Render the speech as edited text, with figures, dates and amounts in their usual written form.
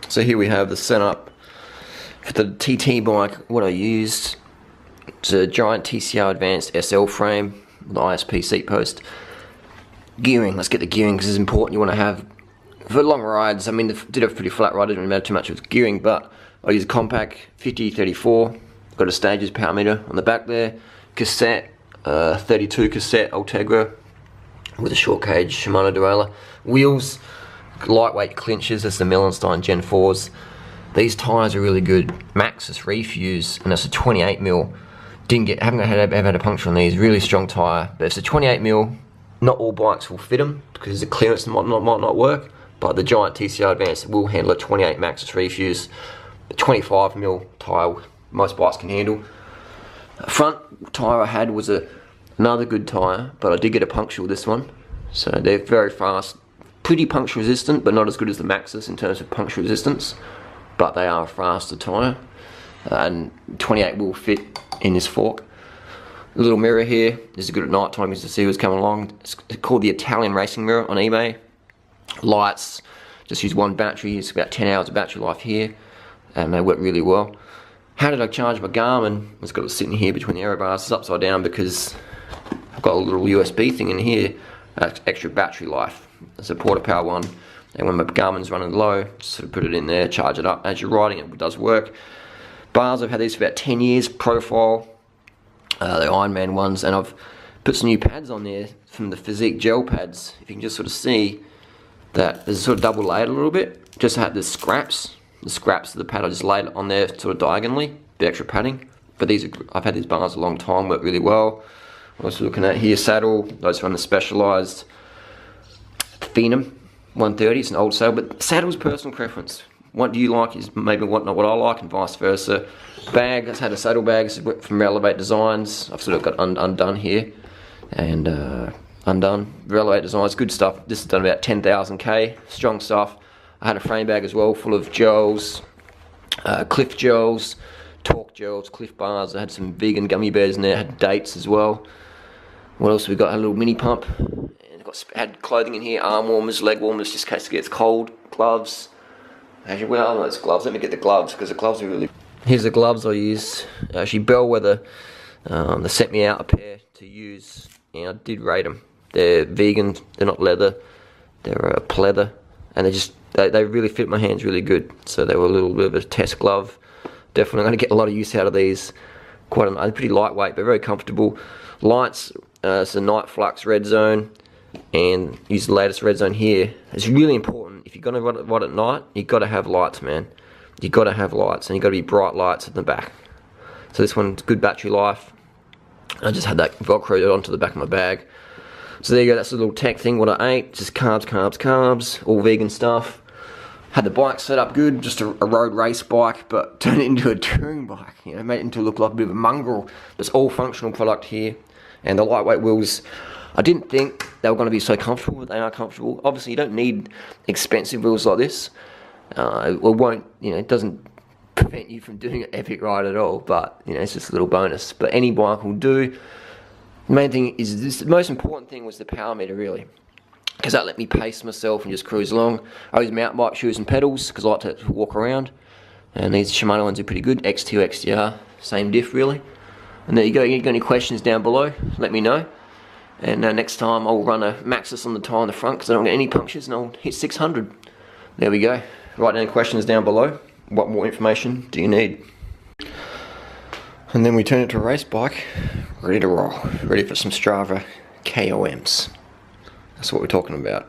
So here we have the setup for the TT bike. What I used, it's a Giant TCR Advanced SL frame with the ISP seat post. Gearing, let's get the gearing because it's important. You want to have, for long rides, I mean, did have a pretty flat ride, didn't really matter too much with gearing, but I use a Compact 5034, got a Stages power meter on the back there, cassette, 32 cassette Ultegra with a short cage Shimano derailleur. Wheels, lightweight clinches, that's the Melenstein Gen 4s. These tyres are really good. Maxxis Refuse, and that's a 28mm. Haven't had a puncture on these. Really strong tyre, but it's a 28mm. Not all bikes will fit them because the clearance might not work, but the Giant TCR Advanced will handle a 28 Maxxis Refuse. The 25mm tyre most bikes can handle. The front tyre I had was another good tyre, but I did get a puncture with this one. So they're very fast, pretty puncture resistant, but not as good as the Maxxis in terms of puncture resistance. But they are a faster tyre, and 28 will fit in this fork. A little mirror here. This is good at night time to see what's coming along. It's called the Italian Racing Mirror on eBay. Lights, just use one battery. It's about 10 hours of battery life here, and they work really well. How did I charge my Garmin? It's got it sitting here between the aero bars. It's upside down because I've got a little USB thing in here, extra battery life. It's a Porta Power one, and when my Garmin's running low, just sort of put it in there, charge it up. As you're riding, it does work. Bars, I've had these for about 10 years. Profile, the Ironman ones, and I've put some new pads on there from the Physique gel pads. If you can just sort of see that there's sort of double layered a little bit. Just had the scraps of the pad. I just laid it on there sort of diagonally, the extra padding. But these I've had these bars a long time, work really well. I'm also looking at here, saddle. Those run the Specialized Phenom 130. It's an old saddle, but saddle's personal preference. What do you like is maybe not what I like, and vice versa. Bag, that's had a saddle bag. This is from Relevate Designs. I've sort of got undone here, and undone. Relevate Designs, good stuff. This has done about 10,000k, strong stuff. I had a frame bag as well, full of gels, Cliff gels, Torque gels, Cliff bars. I had some vegan gummy bears in there. I had dates as well. What else we got? A little mini pump. And had clothing in here, arm warmers, leg warmers, just in case it gets cold. Gloves. Actually, well, those gloves. Let me get the gloves because the gloves are really. Here's the gloves I used. Actually, Bellwether. They sent me out a pair to use, and I did rate them. They're vegan. They're not leather. They're pleather, and they really fit my hands really good. So they were a little bit of a test glove. Definitely going to get a lot of use out of these. They're pretty lightweight, but very comfortable. Lights. It's a Night Flux Red Zone, and use the latest Red Zone here. It's really important. If you're going to ride at night, you've got to have lights, man. You've got to have lights, and you've got to be bright lights at the back. So this one's good battery life. I just had that Velcroed onto the back of my bag. So there you go, that's a little tech thing, what I ate. Just carbs, all vegan stuff. Had the bike set up good, just a road race bike, but turned it into a touring bike. You know, made it into look like a bit of a mongrel. It's all functional product here. And the lightweight wheels, I didn't think they were going to be so comfortable, but they are comfortable. Obviously, you don't need expensive wheels like this. It doesn't prevent you from doing an epic ride at all, but it's just a little bonus. But any bike will do. The main thing is this. The most important thing was the power meter, really, because that let me pace myself and just cruise along. I use mountain bike shoes and pedals because I like to walk around, and these Shimano ones are pretty good. X2, XTR, same diff really. And there you go. If you got any questions down below, let me know. And next time I'll run a Maxxis on the tyre on the front because I don't get any punctures, and I'll hit 600. There we go. Write down questions down below. What more information do you need? And then we turn it to a race bike, ready to roll, ready for some Strava KOMs. That's what we're talking about.